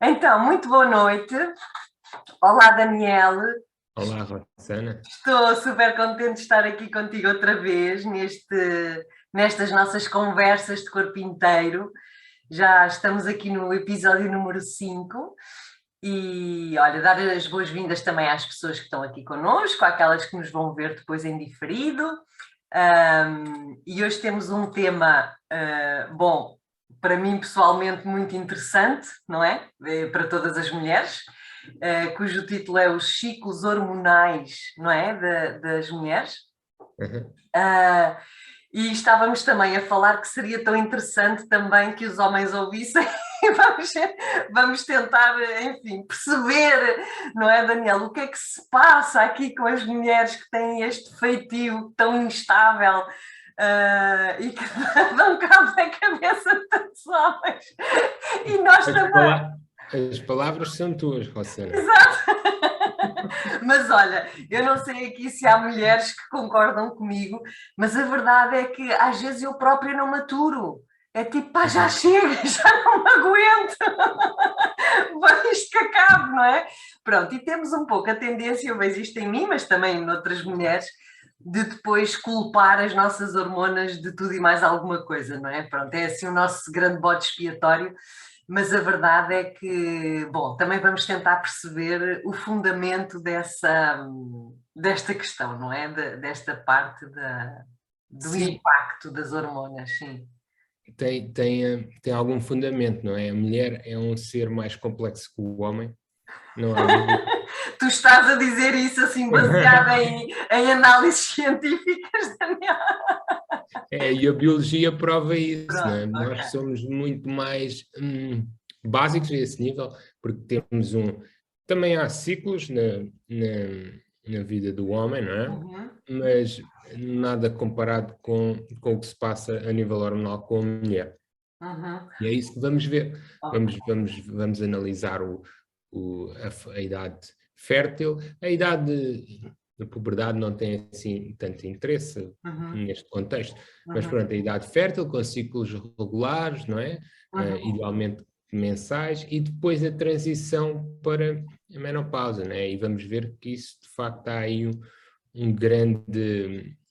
Então, muito boa noite. Olá, Daniel. Olá, Rossana. Estou super contente de estar aqui contigo outra vez nestas nossas conversas de corpo inteiro. Já estamos aqui no episódio número 5 e, olha, dar as boas-vindas também às pessoas que estão aqui connosco, àquelas que nos vão ver depois em diferido. E hoje temos um tema, bom, para mim pessoalmente muito interessante, não é? Para todas as mulheres, cujo título é Os Ciclos Hormonais, não é? Das mulheres. Uhum. E estávamos também a falar que seria tão interessante também que os homens ouvissem. Vamos tentar, enfim, perceber, não é, Daniel, o que é que se passa aqui com as mulheres que têm este feitio tão instável e que dão cabo da cabeça de tantos homens. E nós também. As palavras são tuas, Rossana. Exato. Mas olha, eu não sei aqui se há mulheres que concordam comigo, mas a verdade é que às vezes eu própria não maturo. É tipo, pá, já chega, já não me aguento. Vai isto que acabe, não é? Pronto, e temos um pouco a tendência, eu vejo isto em mim, mas também noutras mulheres, de depois culpar as nossas hormonas de tudo e mais alguma coisa, não é? Pronto, é assim o nosso grande bode expiatório. Mas a verdade é que, bom, também vamos tentar perceber o fundamento desta questão, não é? Desta parte do Sim, impacto das hormonas, sim. tem algum fundamento, não é? A mulher é um ser mais complexo que o homem, não há dúvida. Tu estás a dizer isso assim baseado em análises científicas, Daniel? E a biologia prova isso, não é? Pronto, ok. Nós somos muito mais básicos a esse nível, porque temos também há ciclos na vida do homem, não é? Uhum, Mas nada comparado com o que se passa a nível hormonal com a mulher. uhum, E é isso que vamos ver. ok. Vamos analisar a idade fértil. A idade da puberdade não tem assim tanto interesse Uhum, neste contexto, mas uhum, pronto, a idade fértil com ciclos regulares, não é? uhum, Idealmente mensais, e depois a transição para a menopausa, não é? E vamos ver que isso de facto há aí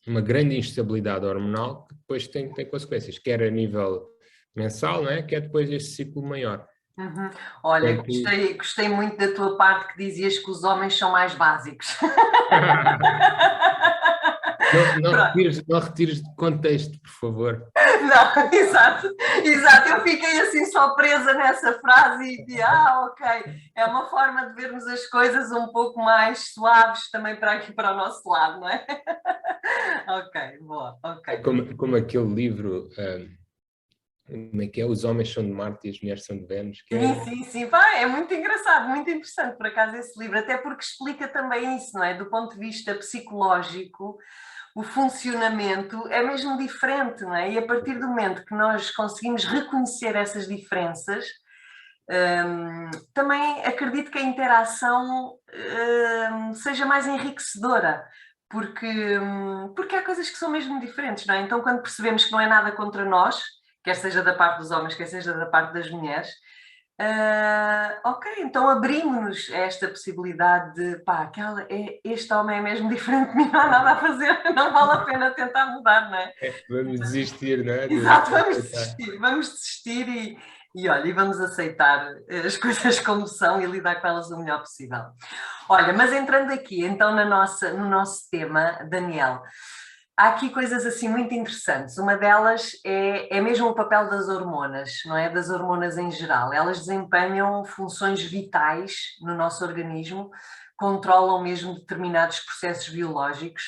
uma grande instabilidade hormonal que depois tem consequências, quer a nível mensal, não é? Que é depois este ciclo maior. uhum. Olha, Portanto, gostei muito da tua parte que dizias que os homens são mais básicos. Pronto. não retires de contexto, por favor. Não, exato, exato. Eu fiquei assim só presa nessa frase e de, ok, é uma forma de vermos as coisas um pouco mais suaves também para aqui para o nosso lado, não é? Ok, boa, É ok. como aquele livro, como é que é? Os homens são de Marte e as mulheres são de Vênus, que Sim, é... sim, sim. Vai, é muito engraçado, muito interessante por acaso esse livro, até porque explica também isso, não é? Do ponto de vista psicológico, o funcionamento é mesmo diferente, não é? E a partir do momento que nós conseguimos reconhecer essas diferenças, também acredito que a interação seja mais enriquecedora, porque há coisas que são mesmo diferentes, não é? Então, quando percebemos que não é nada contra nós, quer seja da parte dos homens, quer seja da parte das mulheres, ok, então abrimos-nos a esta possibilidade de pá, este homem é mesmo diferente de mim, não há nada a fazer, não vale a pena tentar mudar, não é? Vamos desistir, não é? Exato, De aceitar. vamos desistir e olha, e vamos aceitar as coisas como são e lidar com elas o melhor possível. Olha, mas entrando aqui então no nosso tema, Daniel, há aqui coisas assim muito interessantes. Uma delas é mesmo o papel das hormonas, não é? Das hormonas em geral. Elas desempenham funções vitais no nosso organismo, controlam mesmo determinados processos biológicos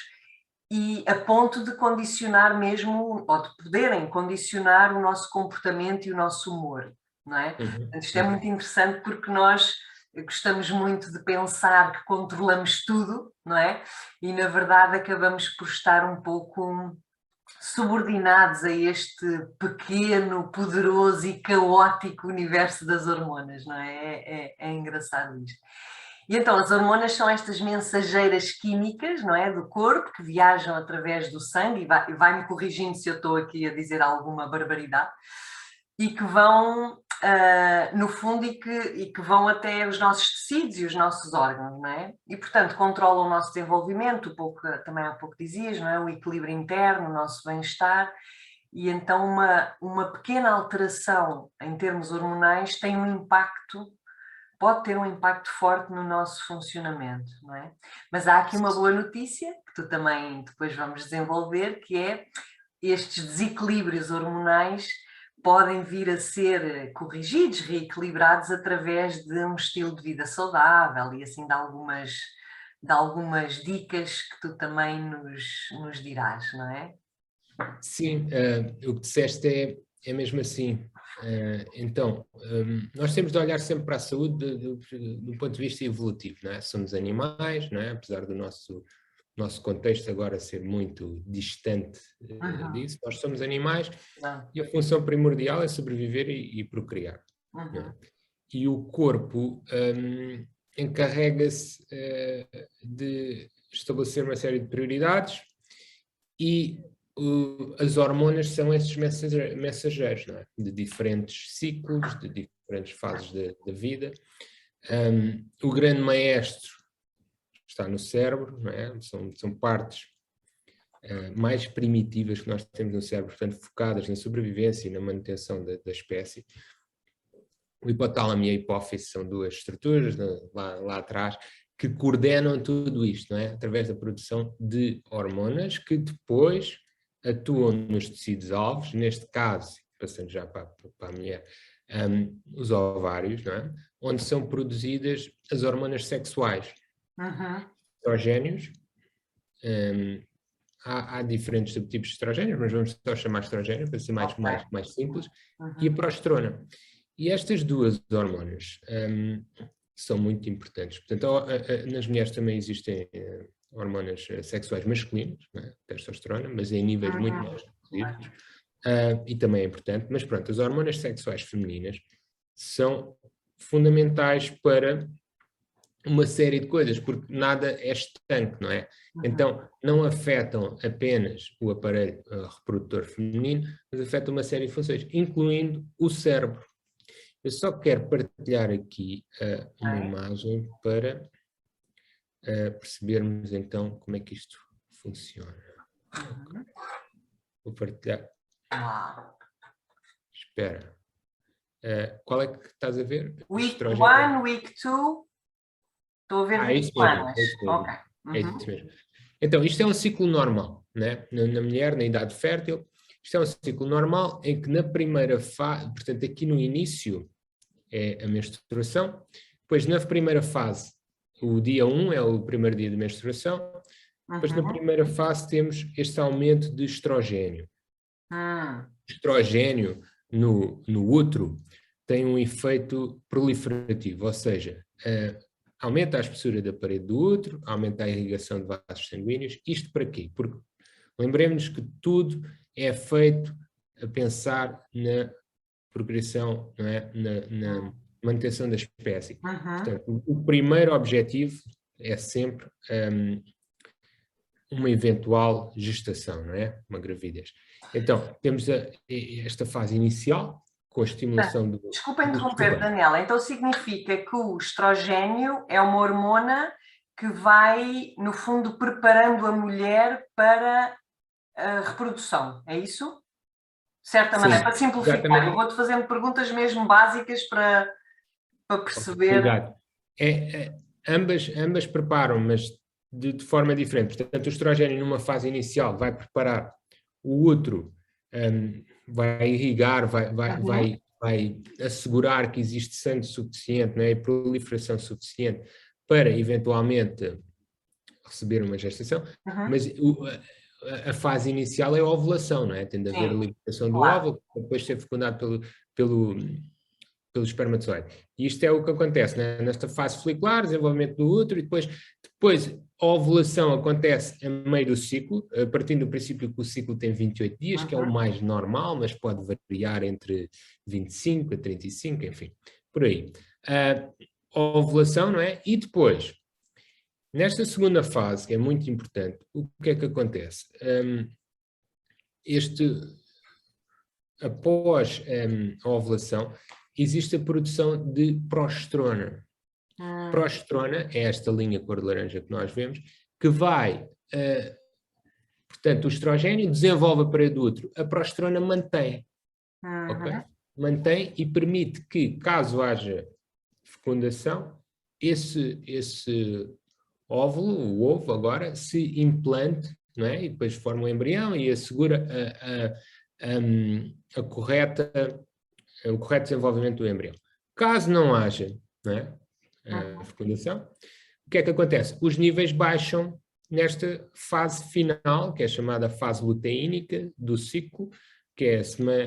e a ponto de condicionar mesmo, ou de poderem condicionar o nosso comportamento e o nosso humor, não é? Uhum, Portanto, isto é uhum. muito interessante porque nós gostamos muito de pensar que controlamos tudo, não é? E na verdade acabamos por estar um pouco subordinados a este pequeno, poderoso e caótico universo das hormonas, não é? É engraçado isto. E então as hormonas são estas mensageiras químicas, não é, do corpo, que viajam através do sangue, e vai-me corrigindo se eu estou aqui a dizer alguma barbaridade, e que vão no fundo, e que vão até os nossos tecidos e os nossos órgãos, não é? E, portanto, controlam o nosso desenvolvimento, também há pouco dizias, não é? O equilíbrio interno, o nosso bem-estar, e então uma pequena alteração em termos hormonais tem um impacto, pode ter um impacto forte no nosso funcionamento, não é? Mas há aqui uma boa notícia, que tu também depois vamos desenvolver, que é estes desequilíbrios hormonais podem vir a ser corrigidos, reequilibrados através de um estilo de vida saudável e assim de algumas dicas que tu também nos dirás, não é? Sim, o que disseste é mesmo assim. Então, nós temos de olhar sempre para a saúde do ponto de vista evolutivo, não é? Somos animais, não é? Apesar do nosso contexto agora ser muito distante disso, nós somos animais e a função primordial é sobreviver e procriar. Não é? E o corpo encarrega-se de estabelecer uma série de prioridades e as hormonas são esses mensageiros, não é? De diferentes ciclos, de diferentes fases da vida. O grande maestro está no cérebro, não é? São partes mais primitivas que nós temos no cérebro, portanto, focadas na sobrevivência e na manutenção da espécie. O hipotálamo e a hipófise são duas estruturas lá atrás que coordenam tudo isto, não é? Através da produção de hormonas que depois atuam nos tecidos-alvos, neste caso, passando já para a mulher, os ovários, não é? Onde são produzidas as hormonas sexuais. Estrogénios, há diferentes subtipos de estrogénios, mas vamos só chamar estrogénio para ser mais simples, e a progesterona. E estas duas hormonas são muito importantes. Portanto, nas mulheres também existem hormonas sexuais masculinas, né? Testosterona, mas em níveis muito mais reduzidos, e também é importante. Mas pronto, as hormonas sexuais femininas são fundamentais para uma série de coisas, porque nada é estanque, não é? Então, não afetam apenas o aparelho reprodutor feminino, mas afetam uma série de funções, incluindo o cérebro. Eu só quero partilhar aqui uma imagem para percebermos então como é que isto funciona. Vou partilhar. Espera. Qual é que estás a ver? Week 1, Week 2. Estou a ver Week 1. Ok. É isso mesmo. Então, isto é um ciclo normal, né? Na mulher, na idade fértil. Isto é um ciclo normal em que na primeira fase, portanto, aqui no início é a menstruação, depois na primeira fase, o dia 1 é o primeiro dia de menstruação, depois na primeira fase temos este aumento de estrogênio. Estrogênio no útero tem um efeito proliferativo, ou seja, aumenta a espessura da parede do útero, aumenta a irrigação de vasos sanguíneos. Isto para quê? Porque lembremos que tudo é feito a pensar na procriação, não é? Na manutenção da espécie. Portanto, o primeiro objetivo é sempre uma eventual gestação, não é? Uma gravidez. Então, temos esta fase inicial, com a estimulação do... Desculpa interromper, Daniela. Então significa que o estrogênio é uma hormona que vai, no fundo, preparando a mulher para a reprodução, é isso? De certa maneira, para simplificar. Exatamente. Eu vou-te fazendo perguntas mesmo básicas para perceber... Exato. Ambas preparam, mas de forma diferente. Portanto, o estrogênio numa fase inicial vai preparar o útero, vai irrigar, vai assegurar que existe sangue suficiente, não é? E proliferação suficiente para eventualmente receber uma gestação, mas a fase inicial é a ovulação, não é? Tem de haver a libertação do óvulo, depois ser fecundado pelo espermatozoide. E isto é o que acontece, né? Nesta fase folicular, desenvolvimento do útero, e depois a ovulação acontece a meio do ciclo, partindo do princípio que o ciclo tem 28 dias, que é o mais normal, mas pode variar entre 25 a 35, enfim, por aí. A ovulação, não é? E depois, nesta segunda fase, que é muito importante, o que é que acontece? Após a ovulação, existe a produção de progesterona. Progesterona é esta linha cor de laranja que nós vemos, que vai, portanto, o estrogênio desenvolve a parede do útero, a progesterona mantém, ok? Mantém e permite que, caso haja fecundação, esse óvulo, o ovo agora, se implante, não é? E depois forma o embrião e assegura o correto desenvolvimento do embrião. Caso não haja, não é? Fecundação, o que é que acontece? Os níveis baixam nesta fase final, que é chamada fase luteínica do ciclo, que é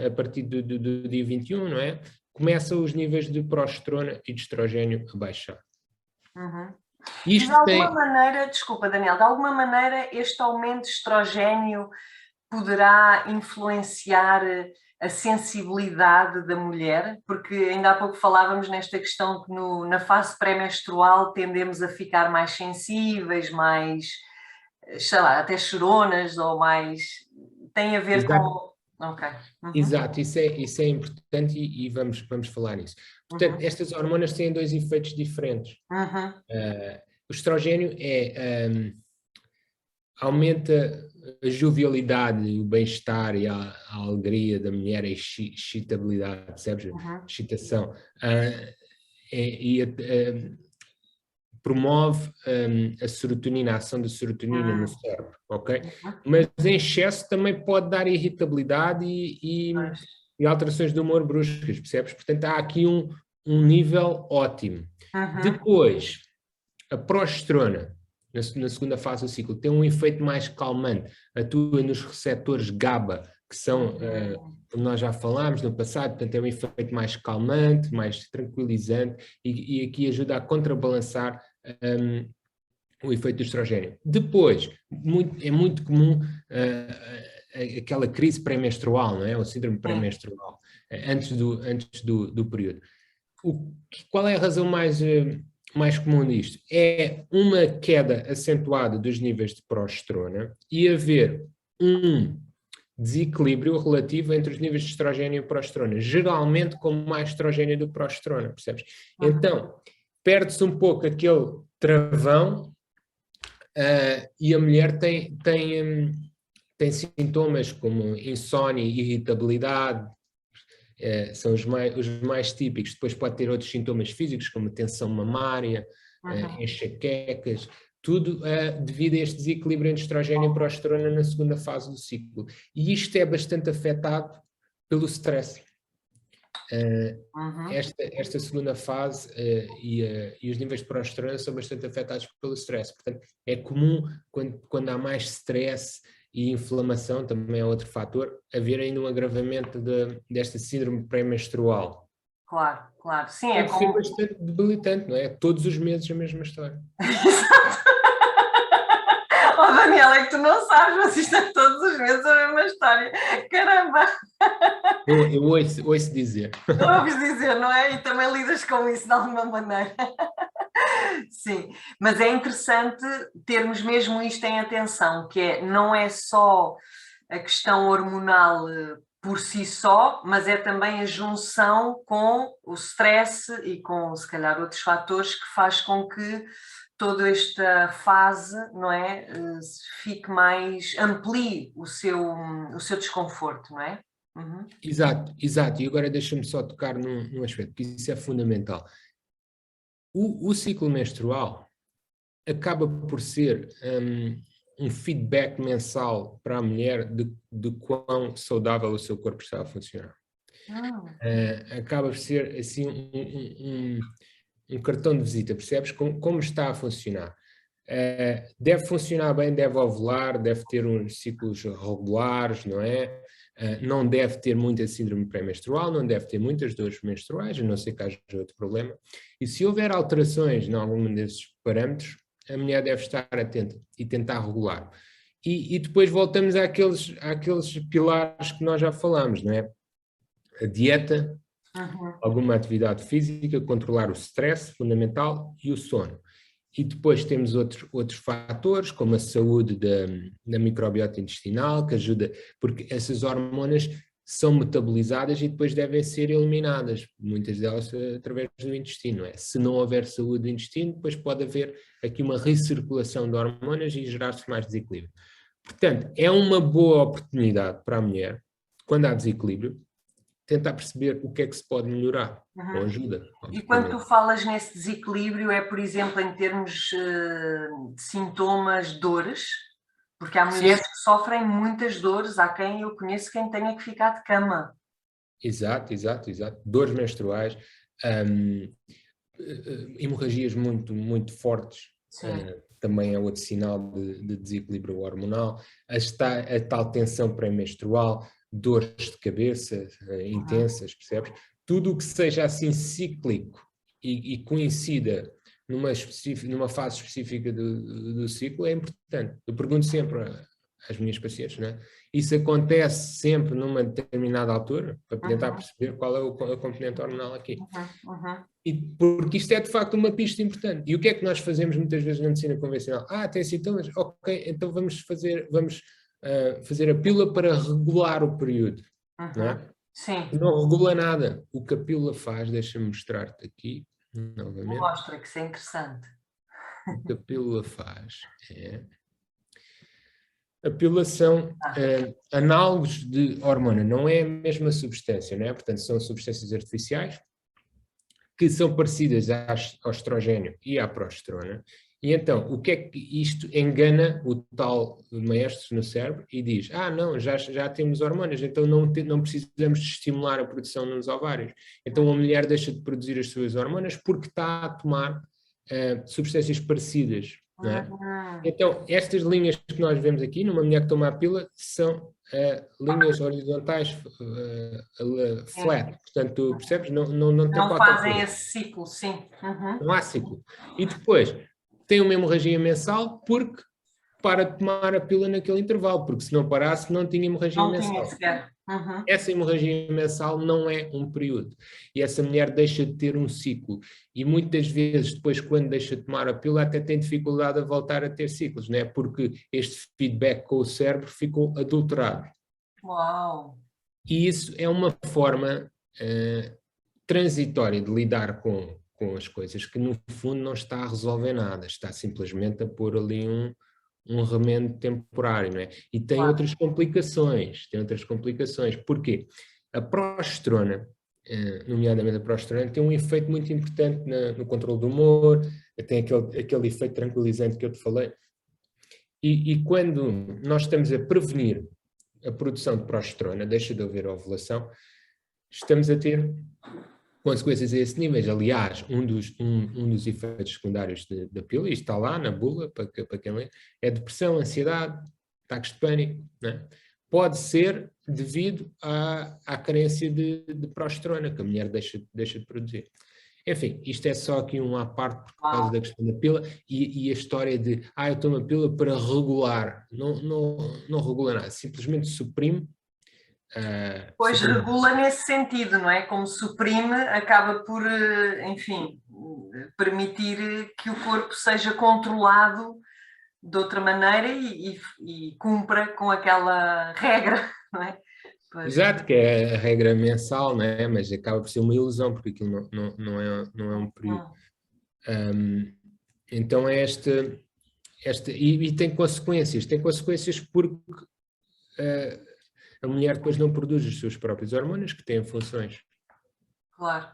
a partir do dia 21, não é? Começam os níveis de progesterona e de estrogênio a baixar. Isto de alguma maneira, desculpa Daniel, de alguma maneira este aumento de estrogênio poderá influenciar a sensibilidade da mulher? Porque ainda há pouco falávamos nesta questão que na fase pré-menstrual tendemos a ficar mais sensíveis, mais, sei lá, até choronas ou mais... Tem a ver Exato. com... Okay. Exato, isso é importante e vamos falar nisso. Portanto, estas hormonas têm dois efeitos diferentes. O estrogênio aumenta a jovialidade, o bem-estar e a alegria da mulher, a excitabilidade, percebes? Excitação. Promove a serotonina, a ação da serotonina no cérebro, ok? Mas em excesso também pode dar irritabilidade e alterações de humor bruscas, percebes? Portanto, há aqui um nível ótimo. Depois, a progesterona, na segunda fase do ciclo, tem um efeito mais calmante, atua nos receptores GABA, que são, como nós já falámos no passado, portanto é um efeito mais calmante, mais tranquilizante e aqui ajuda a contrabalançar o efeito do estrogênio. Depois, é muito comum aquela crise pré-menstrual, não é? O síndrome pré-menstrual, antes do período. Qual é a razão mais comum disto? É uma queda acentuada dos níveis de progesterona e haver um desequilíbrio relativo entre os níveis de estrogênio e progesterona, geralmente com mais estrogênio do que progesterona, percebes? Então, perde-se um pouco aquele travão e a mulher tem sintomas como insónia e irritabilidade, são os mais típicos. Depois pode ter outros sintomas físicos, como tensão mamária, enxaquecas, tudo devido a este desequilíbrio entre estrogênio e progesterona na segunda fase do ciclo. E isto é bastante afetado pelo stress. Esta segunda fase e os níveis de progesterona são bastante afetados pelo stress. Portanto, é comum, quando há mais stress e inflamação, também é outro fator, haver ainda um agravamento desta síndrome pré-menstrual. Claro. Sim, pode ser bastante debilitante, não é? Todos os meses a mesma história. Oh, Daniel, é que tu não sabes, mas isto é todos os meses a mesma história. Caramba! Eu ouço dizer. Ouves dizer, não é? E também lidas com isso de alguma maneira. Sim, mas é interessante termos mesmo isto em atenção, que não é só a questão hormonal por si só, mas é também a junção com o stress e com, se calhar, outros fatores que faz com que toda esta fase, não é, fique mais, amplie o seu desconforto, não é? Exato. E agora deixa-me só tocar num aspecto, que isso é fundamental. O ciclo menstrual acaba por ser um feedback mensal para a mulher de quão saudável o seu corpo está a funcionar. Acaba por ser assim um cartão de visita, percebes? Como está a funcionar. Deve funcionar bem, deve ovular, deve ter uns ciclos regulares, não é? Não deve ter muita síndrome pré-menstrual, não deve ter muitas dores menstruais, a não ser que haja outro problema. E se houver alterações em algum desses parâmetros, a mulher deve estar atenta e tentar regular. E depois voltamos àqueles pilares que nós já falámos, não é? A dieta, alguma atividade física, controlar o stress, fundamental, e o sono. E depois temos outros fatores, como a saúde da microbiota intestinal, que ajuda, porque essas hormonas são metabolizadas e depois devem ser eliminadas, muitas delas através do intestino, não é? Se não houver saúde do intestino, depois pode haver aqui uma recirculação de hormonas e gerar-se mais desequilíbrio. Portanto, é uma boa oportunidade para a mulher, quando há desequilíbrio, tentar perceber o que é que se pode melhorar, com ajuda. E quando tu falas nesse desequilíbrio, é, por exemplo, em termos de sintomas, dores? Porque há mulheres que sofrem muitas dores, há quem eu conheço quem tenha que ficar de cama. Exato. Dores menstruais, hemorragias muito fortes, também é outro sinal de desequilíbrio hormonal, a tal tensão pré-menstrual, dores de cabeça intensas, percebes? Tudo o que seja assim cíclico e coincida numa fase específica do ciclo é importante. Eu pergunto sempre às minhas pacientes, não é? Isso acontece sempre numa determinada altura, para tentar perceber qual é a componente hormonal aqui. E porque isto é de facto uma pista importante. E o que é que nós fazemos muitas vezes na medicina convencional? Tem sintomas? Ok, então vamos fazer a pílula para regular o período. Não é? Sim. Não regula nada. O que a pílula faz, deixa-me mostrar-te aqui, novamente. Mostra que isso é interessante. O que a pílula faz é... A pílula são análogos de hormona, não é a mesma substância, não é? Portanto, são substâncias artificiais que são parecidas ao estrogênio e à progesterona. E então, o que é que isto engana o tal maestro no cérebro e diz, não, já temos hormonas, então não precisamos de estimular a produção nos ovários. Então a mulher deixa de produzir as suas hormonas porque está a tomar substâncias parecidas, não é? Então, estas linhas que nós vemos aqui, numa mulher que toma a pílula, são linhas horizontais flat. Portanto, tu percebes? Não tem não fazem esse ciclo, sim. Não há ciclo. E depois, tem uma hemorragia mensal porque para de tomar a pílula naquele intervalo, porque se não parasse, não tinha hemorragia mensal. Tinha sequer. Essa hemorragia mensal não é um período. E essa mulher deixa de ter um ciclo. E muitas vezes, depois, quando deixa de tomar a pílula, até tem dificuldade a voltar a ter ciclos, não é? Porque este feedback com o cérebro ficou adulterado. Uau! E isso é uma forma transitória de lidar com as coisas que, no fundo, não está a resolver nada. Está simplesmente a pôr ali um remendo temporário, não é? E tem outras complicações, Porquê? A progesterona, nomeadamente a progesterona, tem um efeito muito importante no controle do humor, tem aquele efeito tranquilizante que eu te falei. E quando nós estamos a prevenir a produção de progesterona, deixa de haver ovulação, estamos a ter consequências a esse nível. Aliás, um dos efeitos secundários da pílula, e está lá na bula, para quem lê, é depressão, ansiedade, ataques de pânico. Não é? Pode ser devido à carência de progesterona, que a mulher deixa de produzir. Enfim, isto é só aqui um à parte por causa da questão da pílula e a história de, eu tomo a pílula para regular. Não regula nada, simplesmente suprime. Pois regula nesse sentido, não é? Como suprime, acaba por, enfim, permitir que o corpo seja controlado de outra maneira e cumpra com aquela regra, não é? Pois. Exato, que é a regra mensal, não é? Mas acaba por ser uma ilusão, porque aquilo não é um período. Então é esta e tem consequências porque a mulher depois não produz os seus próprios hormonas, que têm funções. Claro.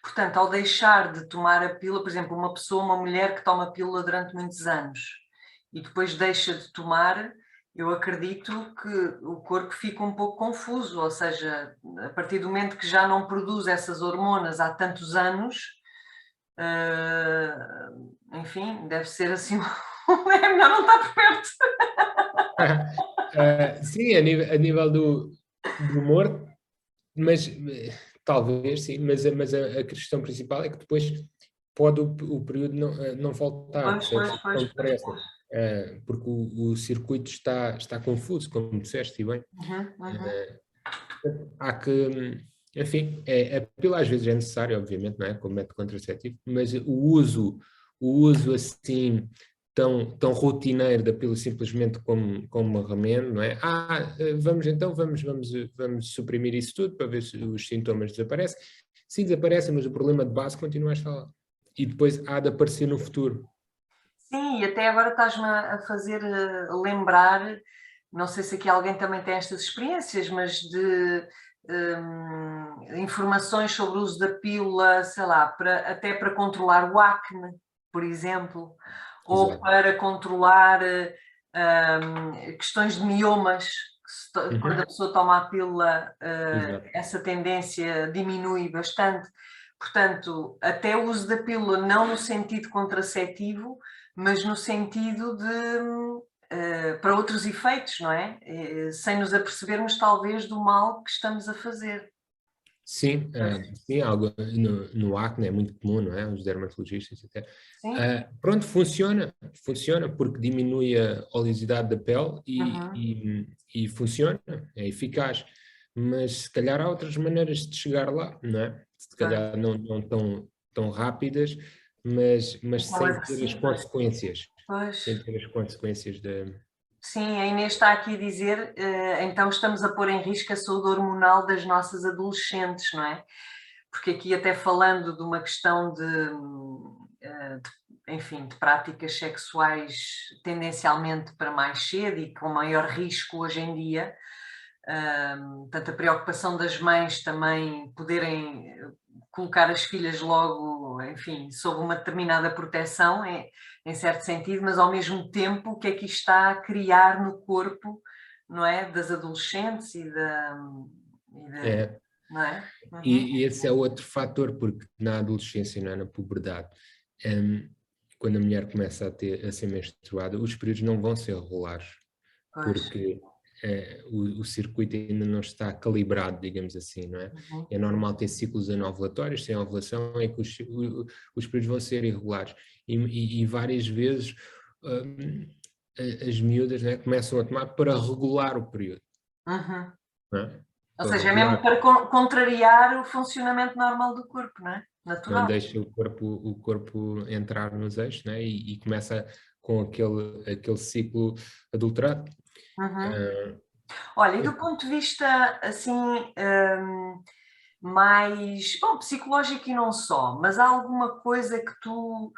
Portanto, ao deixar de tomar a pílula, por exemplo, uma mulher que toma a pílula durante muitos anos e depois deixa de tomar, eu acredito que o corpo fica um pouco confuso, ou seja, a partir do momento que já não produz essas hormonas há tantos anos, enfim, deve ser assim, é melhor não estar por perto. Sim, a nível do humor, mas talvez sim, mas a questão principal é que depois pode o período não voltar, Pois. porque o circuito está confuso, como disseste, e bem. Há que, enfim, a pílula às vezes é necessária, obviamente, não é? Como método contraceptivo, mas o uso assim tão rotineiro da pílula simplesmente como um remendo, não é? Vamos suprimir isso tudo para ver se os sintomas desaparecem. Sim, desaparecem, mas o problema de base continua a estar lá. E depois há de aparecer no futuro. Sim, e até agora estás-me a fazer lembrar, não sei se aqui alguém também tem estas experiências, mas de informações sobre o uso da pílula, sei lá, até para controlar o acne, por exemplo, ou Exato. para controlar questões de miomas, quando a pessoa toma a pílula, essa tendência diminui bastante. Portanto, até o uso da pílula não no sentido contraceptivo, mas no sentido de para outros efeitos, não é? Sem nos apercebermos talvez do mal que estamos a fazer. Sim, sim, algo no acne é muito comum, não é? Os dermatologistas até. Pronto, funciona porque diminui a oleosidade da pele e funciona, é eficaz. Mas se calhar há outras maneiras de chegar lá, não é? Se calhar não tão rápidas, mas sem ter as consequências. Sem ter as consequências da... Sim, a Inês está aqui a dizer, então estamos a pôr em risco a saúde hormonal das nossas adolescentes, não é? Porque aqui até falando de uma questão enfim, de práticas sexuais tendencialmente para mais cedo e com maior risco hoje em dia, portanto a preocupação das mães também poderem colocar as filhas logo, enfim, sob uma determinada proteção, em certo sentido, mas ao mesmo tempo o que é que isto está a criar no corpo, não é, das adolescentes não é? E esse é outro fator, porque na adolescência, não é, na puberdade, quando a mulher começa a ser menstruada, os períodos não vão ser regulares, porque o circuito ainda não está calibrado, digamos assim, não é? É normal ter ciclos anovulatórios, sem ovulação, em que os períodos vão ser irregulares. E várias vezes as miúdas, não é, começam a tomar para regular o período. Não é? Ou seja, é mesmo para contrariar o funcionamento normal do corpo, não é? Natural. Não deixa o corpo entrar nos eixos, né? E começa com aquele ciclo adulterado. Olha, e do ponto de vista assim mais bom, psicológico e não só, mas há alguma coisa que tu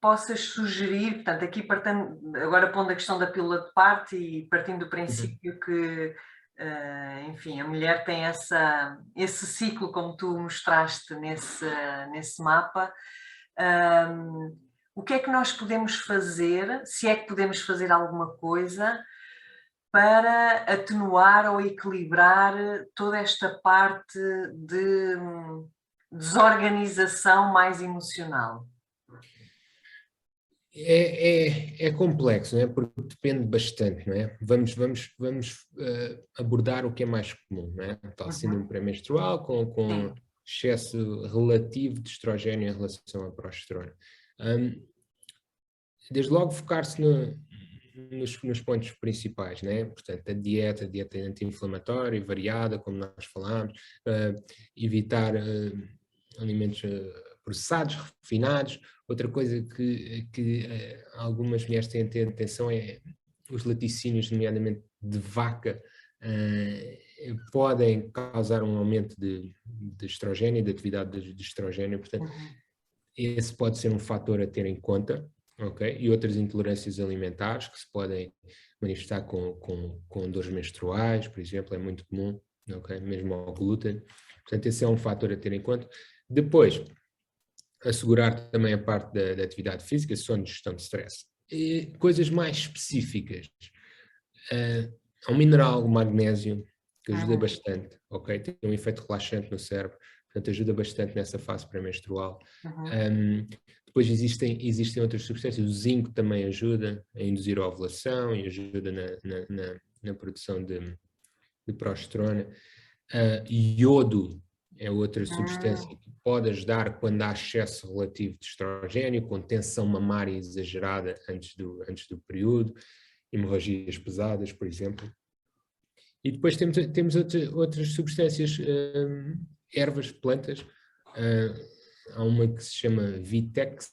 possas sugerir, portanto, aqui partindo, agora pondo a questão da pílula de parte e partindo do princípio que enfim, a mulher tem esse ciclo, como tu mostraste nesse mapa. O que é que nós podemos fazer, se é que podemos fazer alguma coisa, para atenuar ou equilibrar toda esta parte de desorganização mais emocional? É complexo, não é? Porque depende bastante, não é? Vamos abordar o que é mais comum, não é? Tal síndrome pré-menstrual com excesso relativo de estrogênio em relação à progesterona. Desde logo focar-se nos pontos principais, né? Portanto, a dieta anti-inflamatória, variada, como nós falámos, evitar alimentos processados, refinados. Outra coisa que algumas mulheres têm a ter atenção é os laticínios, nomeadamente de vaca, podem causar um aumento de estrogênio, de atividade de estrogênio, portanto, esse pode ser um fator a ter em conta. Okay? E outras intolerâncias alimentares que se podem manifestar com dores menstruais, por exemplo, é muito comum, okay? Mesmo ao glúten. Portanto, esse é um fator a ter em conta. Depois, assegurar também a parte da atividade física, sono, gestão de stress. E coisas mais específicas. Há um mineral, o magnésio, que ajuda bastante, ok? Tem um efeito relaxante no cérebro, portanto ajuda bastante nessa fase pré-menstrual. Depois existem outras substâncias, o zinco também ajuda a induzir a ovulação e ajuda na produção de progesterona. Iodo é outra substância que pode ajudar quando há excesso relativo de estrogênio, com tensão mamária exagerada antes do período, hemorragias pesadas, por exemplo. E depois temos outras substâncias, ervas, plantas. Há uma que se chama Vitex,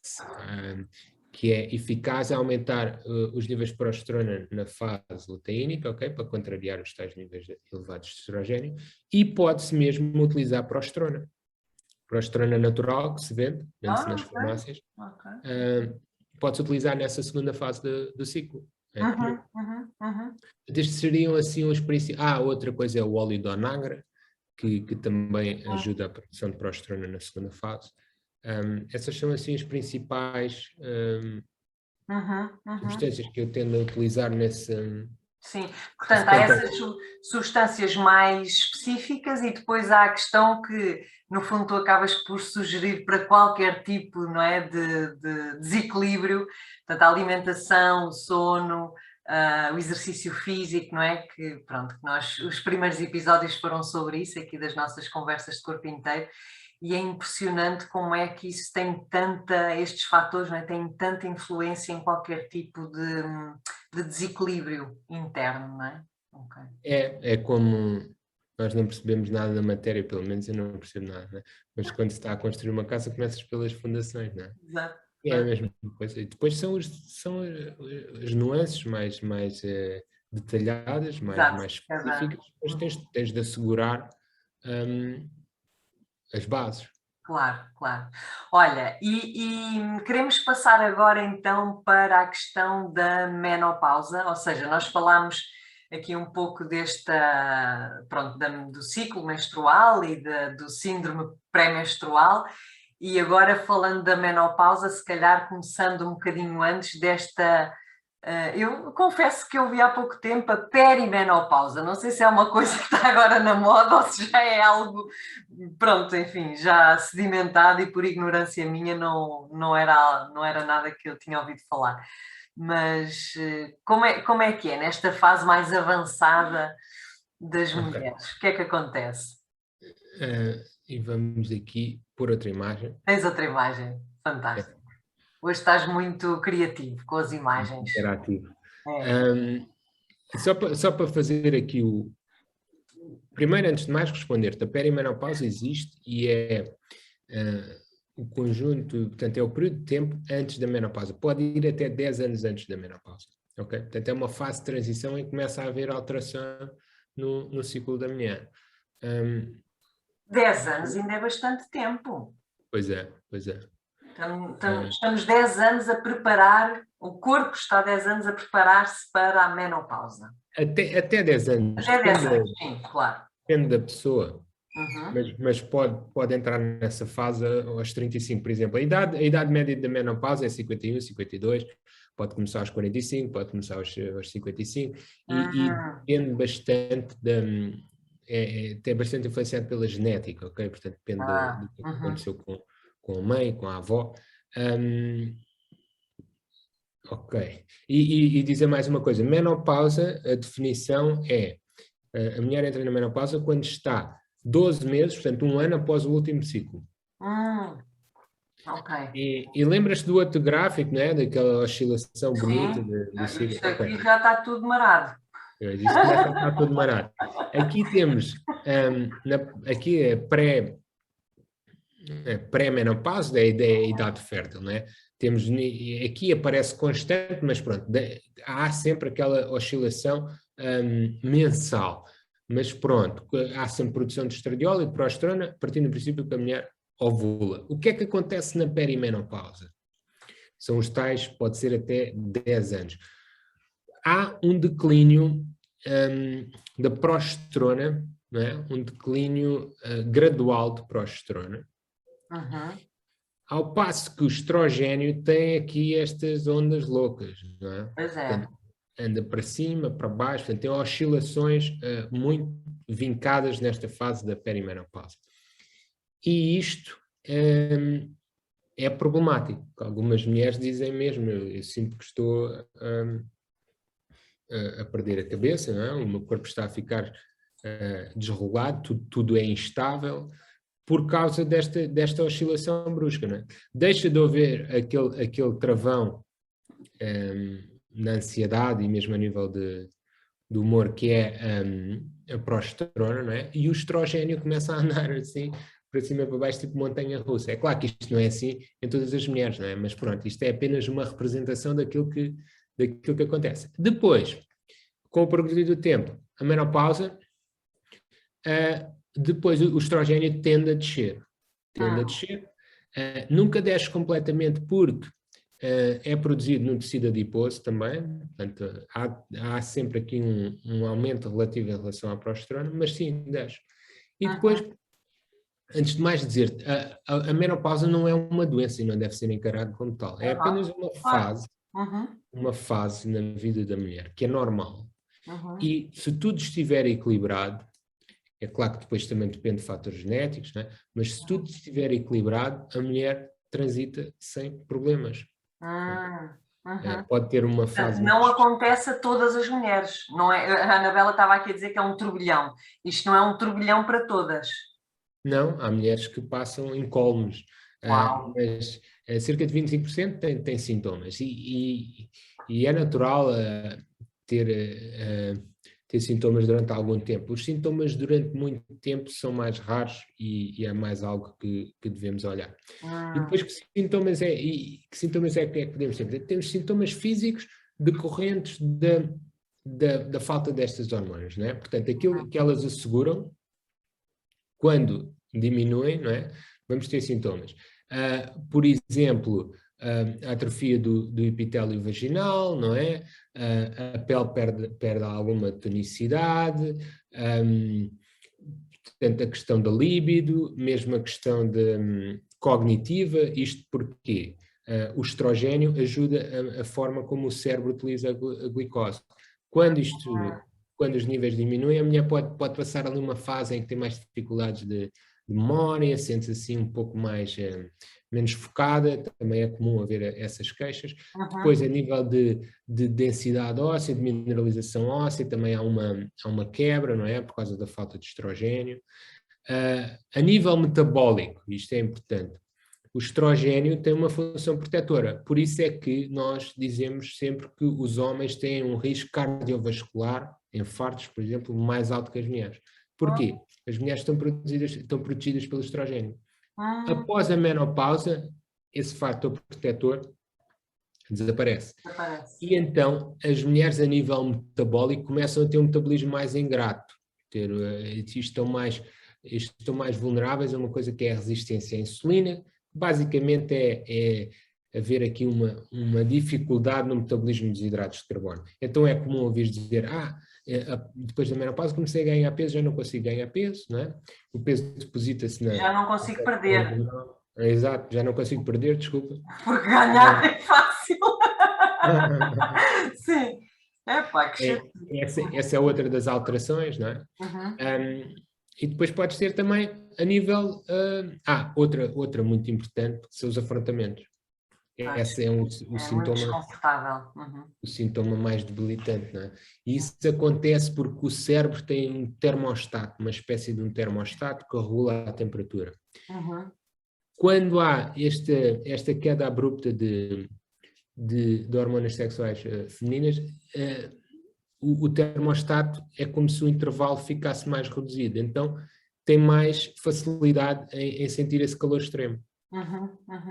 que é eficaz a aumentar os níveis de progesterona na fase luteínica, ok? Para contrariar os tais níveis elevados de estrogênio, e pode-se mesmo utilizar progesterona. Progesterona natural, que se vende nas farmácias, pode-se utilizar nessa segunda fase do ciclo. Estes seriam assim os principais. Outra coisa é o óleo de onagra, que também ajuda a produção de progesterona na segunda fase. Essas são assim as principais substâncias que eu tendo a utilizar nesse... Sim, portanto, há essas substâncias mais específicas e depois há a questão que, no fundo, tu acabas por sugerir para qualquer tipo, não é, de desequilíbrio, portanto, a alimentação, o sono, o exercício físico, não é, que pronto, que nós, os primeiros episódios foram sobre isso, aqui das nossas conversas de corpo inteiro, e é impressionante como é que isso tem estes fatores, não é, têm tanta influência em qualquer tipo de desequilíbrio interno, não é? Okay. É como nós não percebemos nada da matéria, pelo menos eu não percebo nada, né? Mas quando se está a construir uma casa, começas pelas fundações, não é? Exato. É a mesma coisa. E depois são as nuances mais detalhadas, mais específicas, mas tens de assegurar as bases. Claro, claro. Olha, e queremos passar agora então para a questão da menopausa, ou seja, nós falámos aqui um pouco do ciclo menstrual e do síndrome pré-menstrual, e agora falando da menopausa, se calhar começando um bocadinho antes desta... eu confesso que eu vi há pouco tempo a perimenopausa, não sei se é uma coisa que está agora na moda ou se já é algo, pronto, enfim, já sedimentado e por ignorância minha não era nada que eu tinha ouvido falar. Mas como é que é nesta fase mais avançada das mulheres? O que é que acontece? E vamos aqui por outra imagem. Tens outra imagem, fantástico. Hoje estás muito criativo com as imagens. Interativo. Só para fazer aqui primeiro, antes de mais, responder-te, a perimenopausa existe e é o conjunto, portanto, é o período de tempo antes da menopausa. Pode ir até 10 anos antes da menopausa. Okay? Portanto, é uma fase de transição em que começa a haver alteração no ciclo da mulher. 10 anos ainda é bastante tempo. Pois é. Estamos 10 anos a preparar, o corpo está 10 anos a preparar-se para a menopausa. Até 10 anos. Até 10 anos, sim, claro. Depende da pessoa. Mas pode entrar nessa fase aos 35, por exemplo. A idade média da menopausa é 51, 52, pode começar aos 45, pode começar aos 55, e depende bastante tem bastante influenciado pela genética, ok? Portanto, depende do que aconteceu com a mãe, com a avó. Ok. E dizer mais uma coisa, menopausa, a definição é, a mulher entra na menopausa quando está 12 meses, portanto 1 ano após o último ciclo. Ok. E lembras-te do outro gráfico, não é? Daquela oscilação bonita do ciclo? Isto aqui já está tudo marado. Eu disse que começa a estar tudo marado. Aqui temos, aqui é pré-menopausa, é a idade fértil, não é? Aqui aparece constante, mas pronto, há sempre aquela oscilação mensal. Mas pronto, há sempre produção de estradiol e de progesterona, partindo do princípio que a mulher ovula. O que é que acontece na perimenopausa? São os tais, pode ser até 10 anos. Há um declínio da progesterona, não é? Um declínio gradual de progesterona. Ao passo que o estrogênio tem aqui estas ondas loucas, não é? Pois é. Portanto, anda para cima, para baixo, portanto, tem oscilações muito vincadas nesta fase da perimenopausa. E isto é problemático. Algumas mulheres dizem mesmo, eu sinto que estou a perder a cabeça, não é? O meu corpo está a ficar desregulado, tudo é instável, por causa desta oscilação brusca, não é? Deixa de haver aquele travão na ansiedade e mesmo a nível do humor, que é a progesterona, não é? E o estrogênio começa a andar assim para cima e para baixo, tipo montanha-russa. É claro que isto não é assim em todas as mulheres, não é? Mas pronto, isto é apenas uma representação daquilo que acontece. Depois, com o progredir do tempo, a menopausa, depois o estrogênio tende a descer. Nunca desce completamente porque é produzido no tecido adiposo também, portanto há sempre aqui um aumento relativo em relação à progesterona, mas sim, desce. E depois, antes de mais dizer, a menopausa não é uma doença e não deve ser encarada como tal, é apenas uma fase na vida da mulher, que é normal. E se tudo estiver equilibrado, é claro que depois também depende de fatores genéticos, não é? Mas se tudo estiver equilibrado, a mulher transita sem problemas. Pode ter uma fase... Não acontece a todas as mulheres, não é? A Anabela estava aqui a dizer que é um turbilhão. Isto não é um turbilhão para todas. Não, há mulheres que passam incólumes, mas cerca de 25% têm sintomas. E é natural ter sintomas durante algum tempo. Os sintomas durante muito tempo são mais raros e é mais algo que devemos olhar. E depois, que sintomas é que podemos ter? Temos sintomas físicos decorrentes da falta destas hormonas, não é? Portanto, aquilo que elas asseguram, quando diminuem, não é? Vamos ter sintomas. Por exemplo, a atrofia do epitélio vaginal, não é? A pele perde alguma tonicidade, portanto, a questão da libido, mesmo a questão cognitiva. Isto porque o estrogênio ajuda a forma como o cérebro utiliza a glicose. Quando os níveis diminuem, a mulher pode passar ali uma fase em que tem mais dificuldades de memória, sente-se assim um pouco menos focada, também é comum haver essas queixas. Depois, a nível de densidade óssea, de mineralização óssea, também há uma quebra, não é? Por causa da falta de estrogênio. A nível metabólico, isto é importante, o estrogênio tem uma função protetora, por isso é que nós dizemos sempre que os homens têm um risco cardiovascular, infartos, por exemplo, mais alto que as mulheres. Porquê? As mulheres estão protegidas pelo estrogênio. Após a menopausa, esse fator protetor desaparece. E então, as mulheres a nível metabólico começam a ter um metabolismo mais ingrato, estão mais vulneráveis a uma coisa que é a resistência à insulina. Basicamente é haver aqui uma dificuldade no metabolismo dos hidratos de carbono. Então é comum ouvir dizer, depois da menopausa comecei a ganhar peso, já não consigo ganhar peso, não é? O peso deposita-se na... Já não consigo perder. Exato, já não consigo perder, desculpa. Porque ganhar é fácil. Sim. Essa é outra das alterações, não é? E depois podes ter também a nível... outra muito importante, que são os afrontamentos. Esse é o sintoma, o sintoma mais debilitante, não é? E isso acontece porque o cérebro tem um termostato, uma espécie de um termostato que regula a temperatura. Quando há esta queda abrupta de hormonas sexuais femininas, o termostato é como se o intervalo ficasse mais reduzido, então tem mais facilidade em sentir esse calor extremo.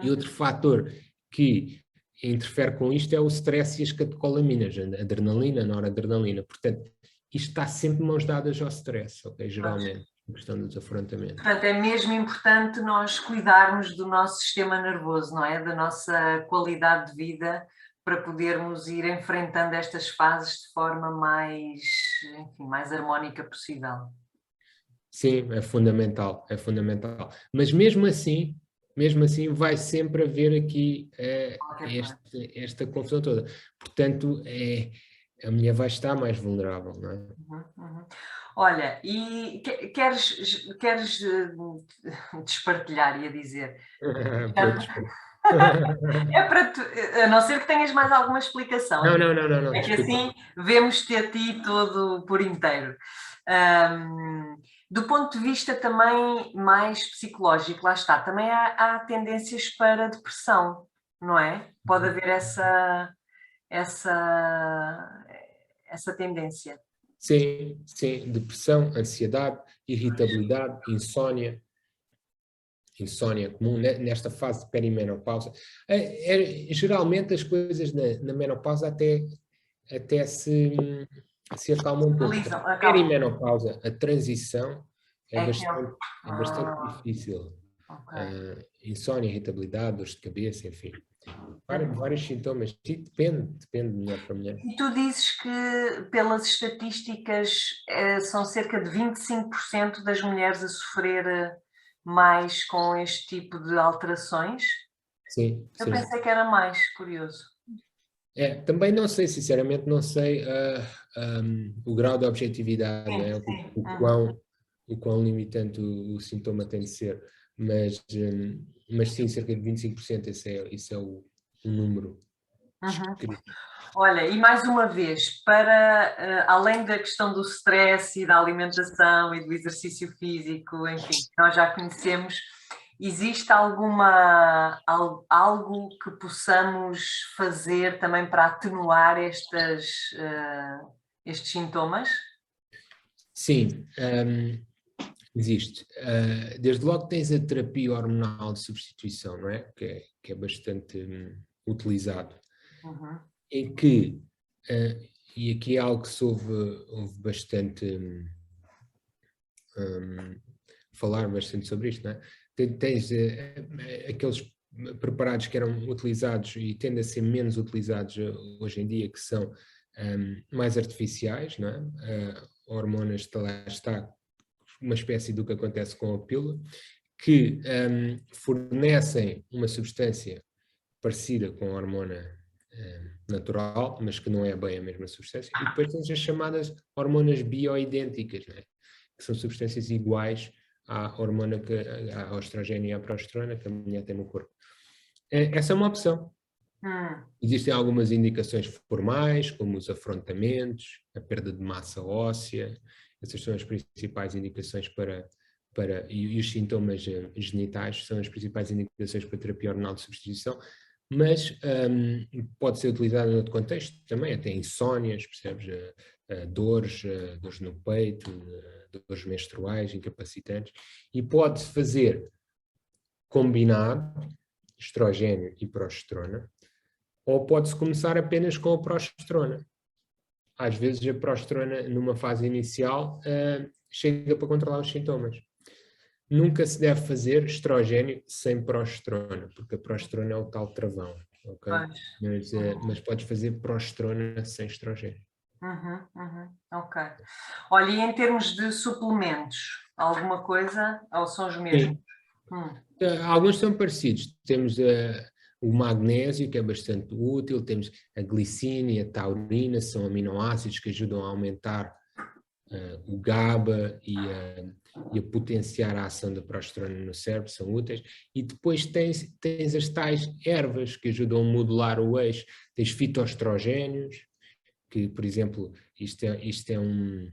E outro fator que interfere com isto é o stress e as catecolaminas, a adrenalina, a noradrenalina. Portanto, isto está sempre de mãos dadas ao stress, ok? Geralmente, a questão dos afrontamentos. Portanto, é mesmo importante nós cuidarmos do nosso sistema nervoso, não é? Da nossa qualidade de vida, para podermos ir enfrentando estas fases de forma mais harmónica possível. Sim, é fundamental, é fundamental. Mas mesmo assim vai sempre haver aqui esta confusão toda. Portanto, a mulher vai estar mais vulnerável, não é? Olha, e queres despartilhar, ia dizer? É para tu, a não ser que tenhas mais alguma explicação. Não. É que assim vemos-te a ti todo por inteiro. Do ponto de vista também mais psicológico, lá está, também há tendências para depressão, não é? Pode haver essa tendência. Sim, depressão, ansiedade, irritabilidade, insónia. insónia comum, nesta fase de perimenopausa. Geralmente as coisas na menopausa até se acalmam um pouco. Estabilizam, A acalmam. perimenopausa, a transição é É que bastante difícil. ok. Insónia, irritabilidade, dores de cabeça, enfim. Uhum. Vários sintomas. E depende de mulher para mulher. E tu dizes que, pelas estatísticas, são cerca de 25% das mulheres a sofrer mais com este tipo de alterações? Sim, Eu sim. pensei que era mais, curioso. Também não sei, sinceramente, não sei o grau de objetividade, Sim, não é? sim. O quão limitante o sintoma tem de ser, mas sim, cerca de 25%, esse é o número Uhum. descrito. Olha, e mais uma vez, para além da questão do stress e da alimentação e do exercício físico, enfim, que nós já conhecemos, existe algo que possamos fazer também para atenuar estes sintomas? Sim, existe. Desde logo tens a terapia hormonal de substituição, não é? Que é bastante utilizado. Uhum. Em que, e aqui é algo que se houve bastante falar bastante sobre isto, não é? Tens aqueles preparados que eram utilizados e tendem a ser menos utilizados hoje em dia, que são mais artificiais, não é? Hormonas, lá está, uma espécie do que acontece com a pílula, que fornecem uma substância parecida com a hormona natural, mas que não é bem a mesma substância. E depois tens as chamadas hormonas bioidênticas, não é? Que são substâncias iguais à hormona, ao estrogênio e à progesterona que a mulher tem no corpo. Essa é uma opção. Existem algumas indicações formais, como os afrontamentos, a perda de massa óssea. Essas são as principais indicações e os sintomas genitais são as principais indicações para terapia hormonal de substituição, mas pode ser utilizado em outro contexto também, até insónias, percebes? Dores no peito, dores menstruais, incapacitantes, e pode-se fazer combinado estrogênio e progesterona, ou pode-se começar apenas com a progesterona. Às vezes a progesterona, numa fase inicial, chega para controlar os sintomas. Nunca se deve fazer estrogênio sem progesterona, porque a progesterona é o tal travão, ok? Mas podes fazer progesterona sem estrogênio. Ok. Olha, e em termos de suplementos, alguma coisa ou são os mesmos? Alguns são parecidos. Temos o magnésio, que é bastante útil, temos a glicina e a taurina, são aminoácidos que ajudam a aumentar o GABA e a potenciar a ação da progesterona no cérebro, são úteis. E depois tens as tais ervas que ajudam a modular o eixo. Tens fitoestrogénios, que, por exemplo, isto é um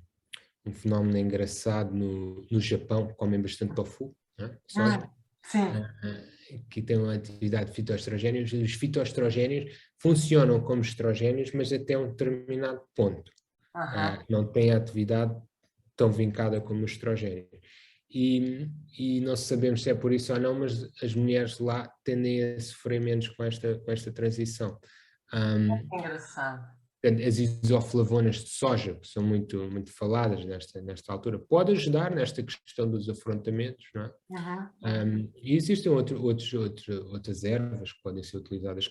fenómeno engraçado no Japão, comem bastante tofu, soja. Sim. Que tem uma atividade de fitoestrogénios. Os fitoestrogénios funcionam como estrogénios, mas até um determinado ponto. Não têm a atividade tão vincada como os estrogénios. E não sabemos se é por isso ou não, mas as mulheres lá tendem a sofrer menos com esta transição. Engraçado. As isoflavonas de soja, que são muito, muito faladas nesta altura, pode ajudar nesta questão dos afrontamentos, não é? E existem outras ervas que podem ser utilizadas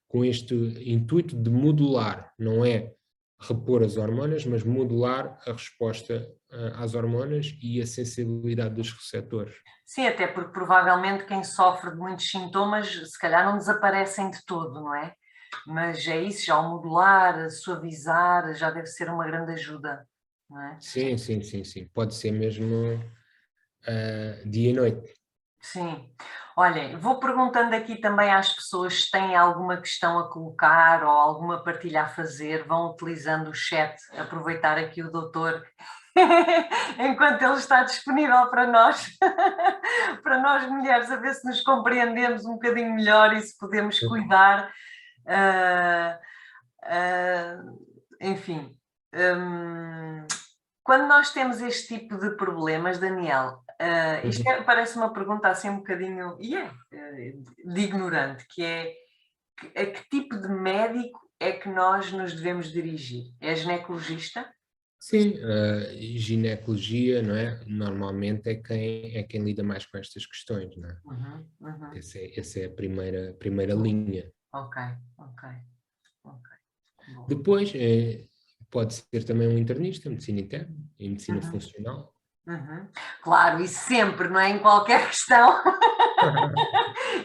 com este intuito de modular, não é repor as hormonas, mas modular a resposta às hormonas e a sensibilidade dos receptores. Sim, até porque provavelmente quem sofre de muitos sintomas, se calhar não desaparecem de todo, não é? Mas é isso, já o modular, suavizar, já deve ser uma grande ajuda, não é? Sim. Pode ser mesmo dia e noite. Sim. Olhem, vou perguntando aqui também às pessoas se têm alguma questão a colocar ou alguma partilha a fazer, vão utilizando o chat, aproveitar aqui o doutor, enquanto ele está disponível para nós, para nós mulheres, a ver se nos compreendemos um bocadinho melhor e se podemos cuidar. Enfim, quando nós temos este tipo de problemas, Daniel, Isto parece uma pergunta assim um bocadinho, de ignorante, que é a que tipo de médico é que nós nos devemos dirigir? É ginecologista? Sim, ginecologia, não é? Normalmente é quem lida mais com estas questões, não é? Uhum, uhum. Essa é a primeira linha. Ok, ok, ok. Bom. Depois, pode ser também um internista, medicina interna e medicina Uhum, funcional. uhum. Claro, e sempre, não é? Em qualquer questão.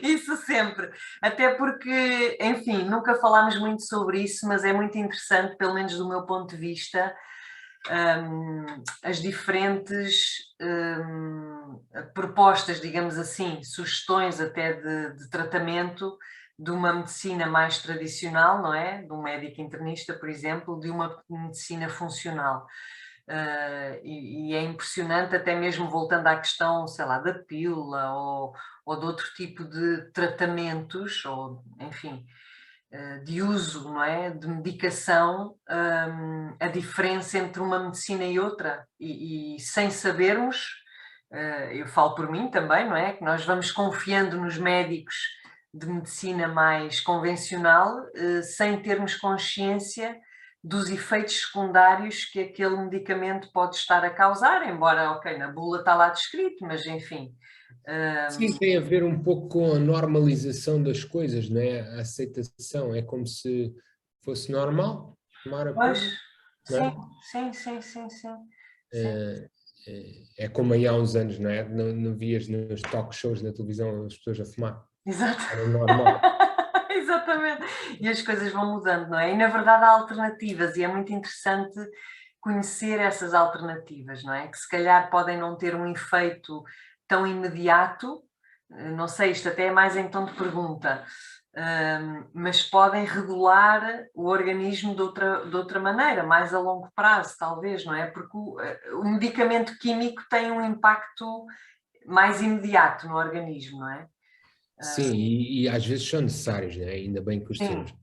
Isso sempre. Até porque, enfim, nunca falámos muito sobre isso, mas é muito interessante, pelo menos do meu ponto de vista, as diferentes propostas, digamos assim, sugestões até de tratamento de uma medicina mais tradicional, não é? De um médico internista, por exemplo, de uma medicina funcional. E é impressionante, até mesmo voltando à questão, sei lá, da pílula ou de outro tipo de tratamentos, ou enfim, de uso, não é? De medicação, a diferença entre uma medicina e outra, e sem sabermos, eu falo por mim também, não é? Que nós vamos confiando nos médicos de medicina mais convencional, sem termos consciência dos efeitos secundários que aquele medicamento pode estar a causar, embora, ok, na bula está lá descrito, mas enfim. Sim, tem a ver um pouco com a normalização das coisas, não é? A aceitação, é como se fosse normal tomar a Pois, pílula, não sim, é? sim, sim, sim, sim. Sim. É como aí há uns anos, não é? Não vias nos talk shows na televisão as pessoas a fumar. Exato. Era normal. Exatamente. E as coisas vão mudando, não é? E na verdade há alternativas e é muito interessante conhecer essas alternativas, não é? Que se calhar podem não ter um efeito tão imediato, não sei, isto até é mais em tom de pergunta, mas podem regular o organismo de outra maneira, mais a longo prazo, talvez, não é? Porque o medicamento químico tem um impacto mais imediato no organismo, não é? Sim, e às vezes são necessários, né? Ainda bem que os temos. Sim,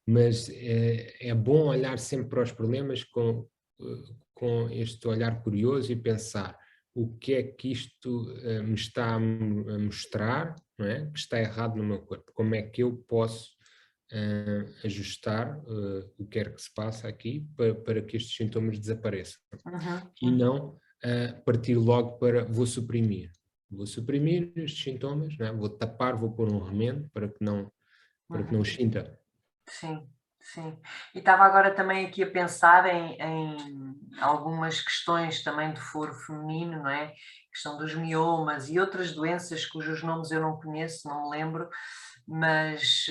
Mas é bom olhar sempre para os problemas com este olhar curioso e pensar o que é que isto me está a mostrar, não é? Que está errado no meu corpo. Como é que eu posso ajustar o que quer que se passa aqui para que estes sintomas desapareçam. uhum, E não partir logo para vou suprimir estes sintomas, não é? Vou tapar, vou pôr um remendo para que não os sinta. sim, sim. E estava agora também aqui a pensar em algumas questões também do foro feminino, não é? Questão dos miomas e outras doenças cujos nomes eu não conheço, não me lembro, mas,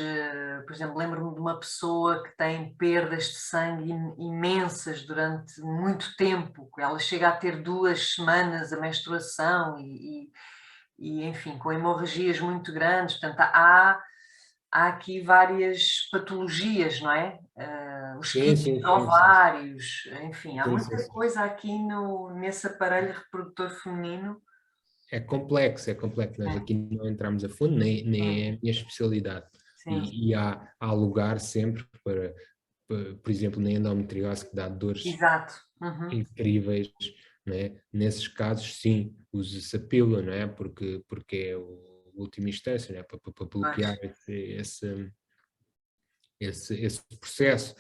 por exemplo, lembro-me de uma pessoa que tem perdas de sangue imensas durante muito tempo, ela chega a ter 2 semanas a menstruação e enfim, com hemorragias muito grandes, portanto, há aqui várias patologias, não é? Os Sim, quistos sim, sim, sim. ovários, enfim, há Sim, muita sim, sim. coisa aqui nesse aparelho reprodutor feminino. É complexo, é complexo. Nós aqui não entramos a fundo, nem é a minha especialidade. Sim, E há lugar sempre por exemplo, na endometriose, que dá dores exato. Uhum. incríveis, não é? Nesses casos, sim, usa-se a pílula, não é? Porque é a última instância, não é? Para Pois. bloquear esse processo.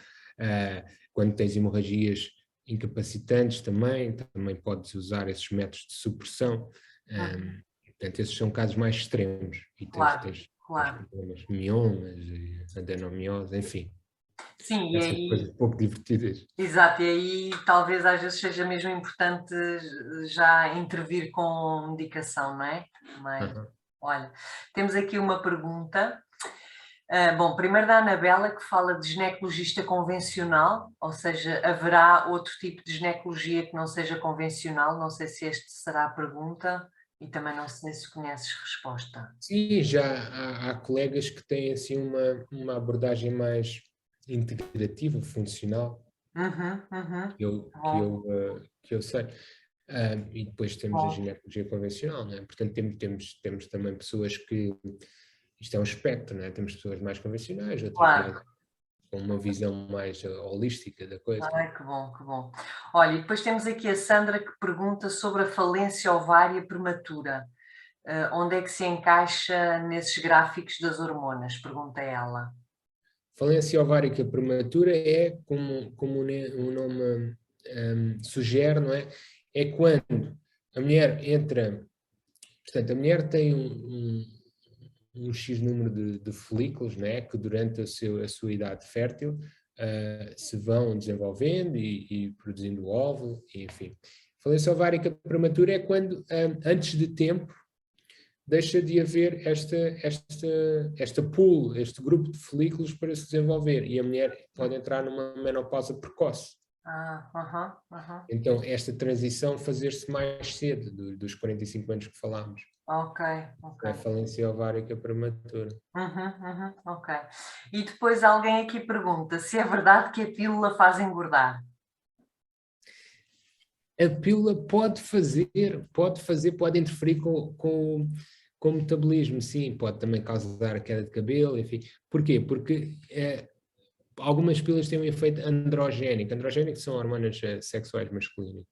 Quando tens hemorragias incapacitantes também podes usar esses métodos de supressão. Uhum. Portanto, esses são casos mais extremos e Claro, tens claro. problemas, miomas, adenomiose, enfim, Sim, e essas aí, coisas pouco divertidas. exato, e aí talvez às vezes seja mesmo importante já intervir com medicação, não é? Mas, Aham. olha, temos aqui uma pergunta. Bom, primeiro da Anabela, que fala de ginecologista convencional, ou seja, haverá outro tipo de ginecologia que não seja convencional? Não sei se este será a pergunta e também não sei se conheces resposta. Sim, já há colegas que têm assim uma abordagem mais integrativa, funcional, Uhum, uhum. Bom, que eu sei. E depois temos a bom, ginecologia convencional, não é? Portanto, temos também pessoas que, isto é um espectro, não é? Temos pessoas mais convencionais, outras mais claro, com uma visão mais holística da coisa. Ai, que bom, que bom. Olha, e depois temos aqui a Sandra que pergunta sobre a falência ovária prematura. Onde é que se encaixa nesses gráficos das hormonas? Pergunta ela. Falência ovárica prematura é, como o nome sugere, não é? É quando a mulher entra, portanto, a mulher tem um X número de folículos, não é? Que durante a sua idade fértil se vão desenvolvendo e produzindo óvulo, enfim. Falência ovárica prematura é quando, antes de tempo, deixa de haver esta pool, este grupo de folículos para se desenvolver e a mulher pode entrar numa menopausa precoce. Então, esta transição fazer-se mais cedo, dos 45 anos que falámos. Ok. É a falência ovárica prematura. Ok. E depois alguém aqui pergunta se é verdade que a pílula faz engordar. A pílula pode interferir com o metabolismo, sim, pode também causar queda de cabelo, enfim. Porquê? Porque algumas pílulas têm um efeito androgénico. Androgénico são hormonas sexuais masculinas.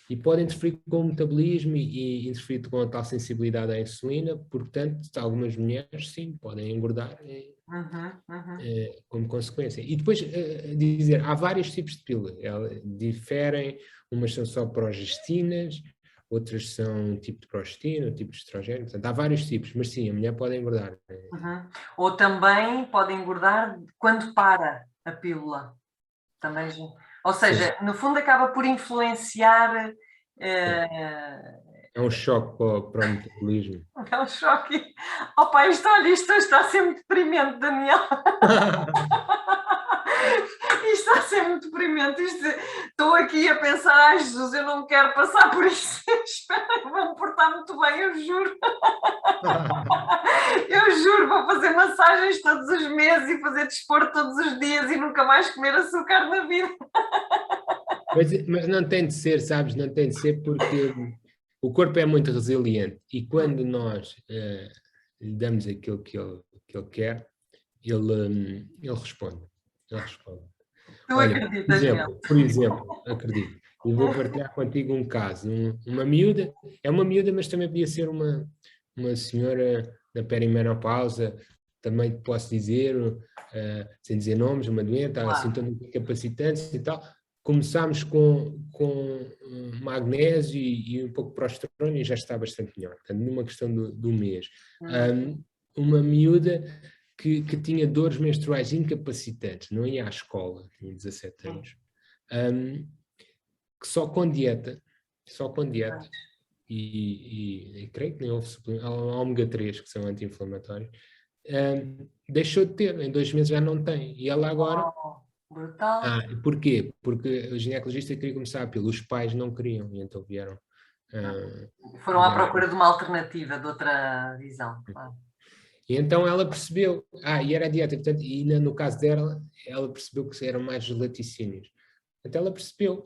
E podem interferir com o metabolismo e interferir com a tal sensibilidade à insulina, portanto, algumas mulheres, sim, podem engordar como consequência. E depois, dizer, há vários tipos de pílulas, elas diferem, umas são só progestinas, outras são tipo de progestina, tipo de estrogênio, portanto, há vários tipos, mas sim, a mulher pode engordar. Ou também pode engordar quando para a pílula. Também, ou seja, sim, no fundo acaba por influenciar. É um choque para o metabolismo. É um choque. Opa, isto está a ser muito deprimente, Daniel. Isto está a ser muito deprimente. Estou aqui a pensar, ai Jesus, eu não quero passar por isso. Espero, vou-me portar muito bem, eu juro. Eu juro, vou fazer massagens todos os meses e fazer desporto todos os dias e nunca mais comer açúcar na vida. Mas não tem de ser, sabes? Não tem de ser porque o corpo é muito resiliente e quando nós lhe damos aquilo que ele quer, ele responde. Ele responde. Tu acreditas nele? Por exemplo, acredito. E vou partilhar contigo um caso. Uma miúda, é uma miúda, mas também podia ser uma senhora da perimenopausa, também posso dizer, sem dizer nomes, uma doente, sintomas incapacitantes e tal. Começámos com magnésio e um pouco de progesterona e já está bastante melhor, portanto, numa questão do mês. Uma miúda que tinha dores menstruais incapacitantes, não ia à escola, tinha 17 anos, que só com dieta, e creio que nem houve ômega 3, que são anti-inflamatórios, deixou de ter, em 2 meses já não tem, e ela agora... Brutal. Porquê? Porque o ginecologista queria começar a pílula, os pais não queriam, e então vieram... Foram à procura de uma alternativa, de outra visão. E então ela percebeu, e era a dieta, portanto, e no caso dela, ela percebeu que eram mais os laticínios. Então ela percebeu,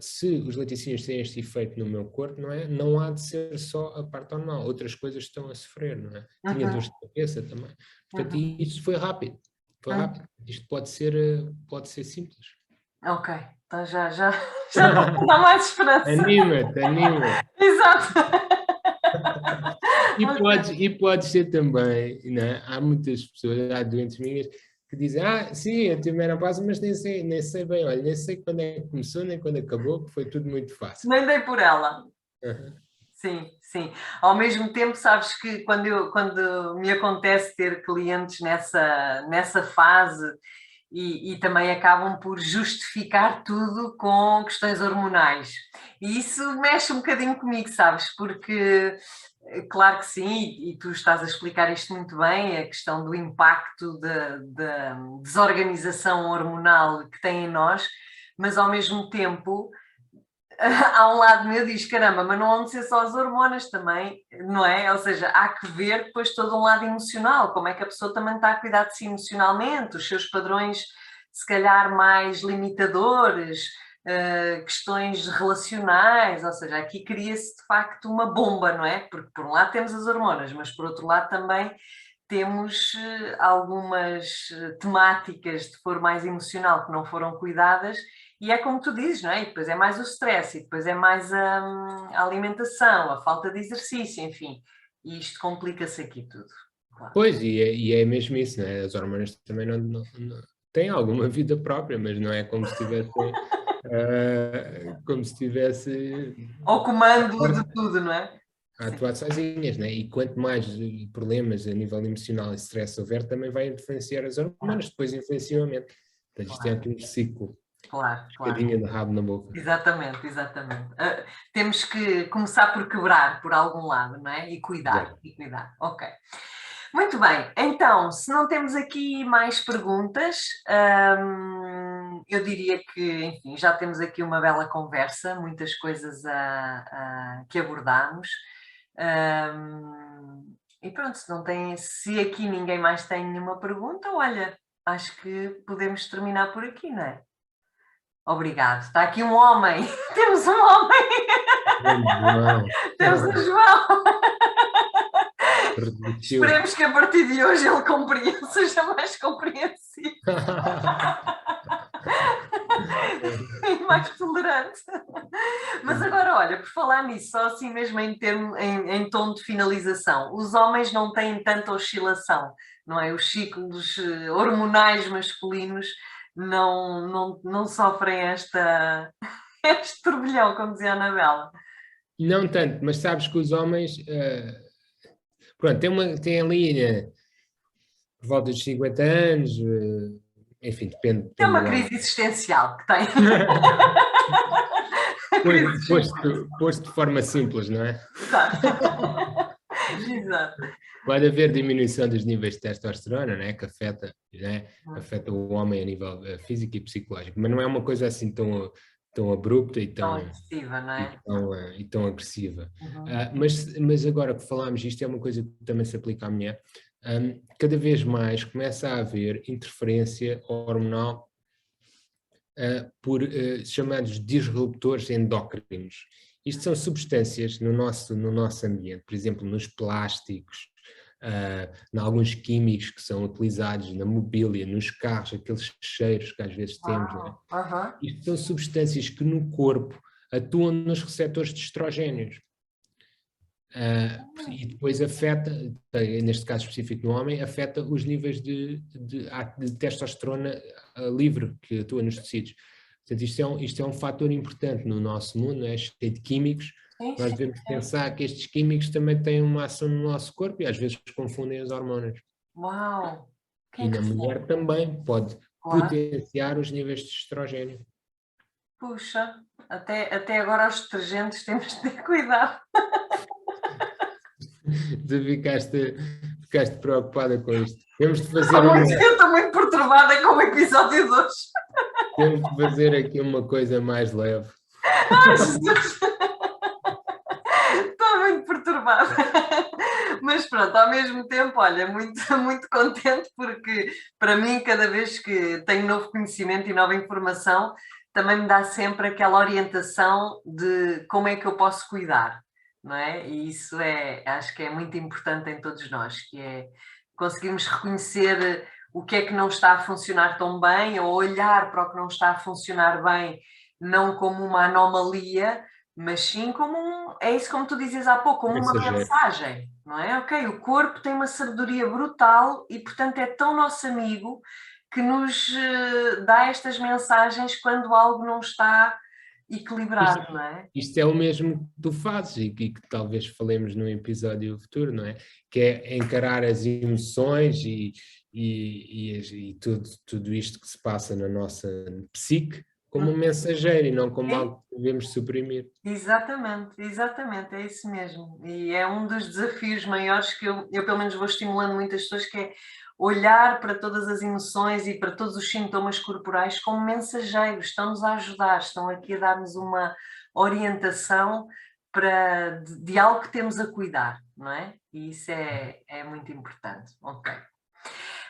se os laticínios têm este efeito no meu corpo, não é? Não há de ser só a parte hormonal, outras coisas estão a sofrer, não é? Tinha dores de cabeça também. Portanto, isso foi rápido. Foi rápido. Isto pode ser simples. Ok, então já dá mais esperança. Anima-te. Exato. E pode ser também, né? Há muitas pessoas, há doentes minhas que dizem, sim, eu tive menopausa, mas nem sei bem, olha, nem sei quando é que começou, nem quando acabou, que foi tudo muito fácil. Nem dei por ela. Sim. Ao mesmo tempo, sabes que quando me acontece ter clientes nessa fase e também acabam por justificar tudo com questões hormonais. E isso mexe um bocadinho comigo, sabes? Porque, claro que sim, e tu estás a explicar isto muito bem, a questão do impacto da desorganização hormonal que tem em nós, mas ao mesmo tempo... há um lado meu que diz, caramba, mas não hão de ser só as hormonas também, não é? Ou seja, há que ver depois todo um lado emocional, como é que a pessoa também está a cuidar de si emocionalmente, os seus padrões se calhar mais limitadores, questões relacionais, ou seja, aqui cria-se de facto uma bomba, não é? Porque por um lado temos as hormonas, mas por outro lado também temos algumas temáticas de foro mais emocional que não foram cuidadas, e é como tu dizes, não é? E depois é mais o stress, e depois é mais a alimentação, a falta de exercício, enfim, e isto complica-se aqui tudo. Claro. Pois, e é mesmo isso, não é? As hormonas também não têm alguma vida própria, mas não é como se tivessem, como se tivesse Ao comando de tudo, não é? a atuar sozinhas, né? E quanto mais problemas a nível emocional e stress houver, também vai influenciar as hormonas, depois influenciam a mente. Portanto, isto é aqui um ciclo. Claro, claro. Escadinha de rabo na boca. Exatamente, exatamente. Temos que começar por quebrar por algum lado, não é? E cuidar, Exato. e cuidar. Ok. Muito bem, então, se não temos aqui mais perguntas, eu diria que, enfim, já temos aqui uma bela conversa, muitas coisas que abordámos. E pronto, se aqui ninguém mais tem nenhuma pergunta, olha, acho que podemos terminar por aqui, não é? Obrigado. Está aqui um homem. Temos um homem. Não. Temos o João. Resistiu. Esperemos que a partir de hoje ele compreenda, seja mais compreensivo e mais tolerante. Mas agora, olha, por falar nisso, só assim mesmo em tom de finalização, os homens não têm tanta oscilação, não é? Os ciclos hormonais masculinos não sofrem este turbilhão, como dizia a Anabela. Não tanto, mas sabes que os homens, pronto, tem ali, por volta dos 50 anos, enfim, depende É uma do lado. crise existencial que tem. Posto de forma simples, não é? Exato. Exato. Pode haver diminuição dos níveis de testosterona, né, que afeta o homem a nível físico e psicológico, mas não é uma coisa assim tão abrupta e Tão agressiva, não é? e tão agressiva. Uhum. Mas agora que falámos, isto é uma coisa que também se aplica à mulher, cada vez mais começa a haver interferência hormonal por chamados disruptores endócrinos. Isto são substâncias no nosso ambiente, por exemplo, nos plásticos, em alguns químicos que são utilizados na mobília, nos carros, aqueles cheiros que às vezes temos. Não é? Isto são substâncias que no corpo atuam nos receptores de estrogénios. E depois afeta, neste caso específico no homem, afeta os níveis de testosterona livre que atua nos tecidos. Portanto, isto é um fator importante no nosso mundo, é cheio de químicos. Nós devemos pensar que estes químicos também têm uma ação no nosso corpo e às vezes confundem as hormonas. Uau! E na mulher também pode potenciar os níveis de estrogênio. Puxa, até agora os detergentes temos de ter cuidado. Tu ficaste preocupada com isto. Temos de fazer Eu estou muito perturbada com o episódio de hoje. Temos de fazer aqui uma coisa mais leve. Ai, Jesus! Estou muito perturbada. Mas pronto, ao mesmo tempo, olha, muito, muito contente porque para mim, cada vez que tenho novo conhecimento e nova informação, também me dá sempre aquela orientação de como é que eu posso cuidar, não é? E isso acho que é muito importante em todos nós, que é conseguirmos reconhecer o que é que não está a funcionar tão bem ou olhar para o que não está a funcionar bem, não como uma anomalia, mas sim como é isso como tu dizias há pouco, como uma mensagem, não é? Ok, o corpo tem uma sabedoria brutal e portanto é tão nosso amigo que nos dá estas mensagens quando algo não está equilibrado, não é? Isto é o mesmo que tu fazes e que talvez falemos num episódio futuro, não é? Que é encarar as emoções e tudo isto que se passa na nossa psique como um mensageiro e não como algo que devemos suprimir. Exatamente, é isso mesmo. E é um dos desafios maiores que eu pelo menos vou estimulando muitas pessoas, que é olhar para todas as emoções e para todos os sintomas corporais como mensageiros, estão-nos a ajudar, estão aqui a dar-nos uma orientação de algo que temos a cuidar, não é? E isso é muito importante. Ok.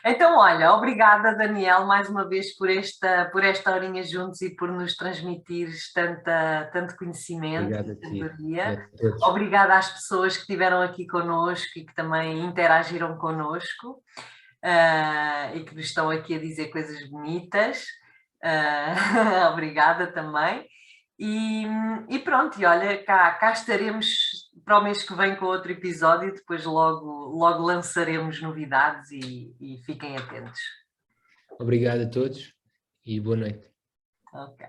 Então, olha, obrigada, Daniel, mais uma vez por esta horinha juntos e por nos transmitires tanto conhecimento Obrigado a e ti e sabedoria. a todos. Obrigada às pessoas que estiveram aqui connosco e que também interagiram connosco, e que nos estão aqui a dizer coisas bonitas. Obrigada também. E pronto, e olha, cá estaremos para o mês que vem com outro episódio e depois logo lançaremos novidades e fiquem atentos. Obrigado a todos e boa noite. Ok.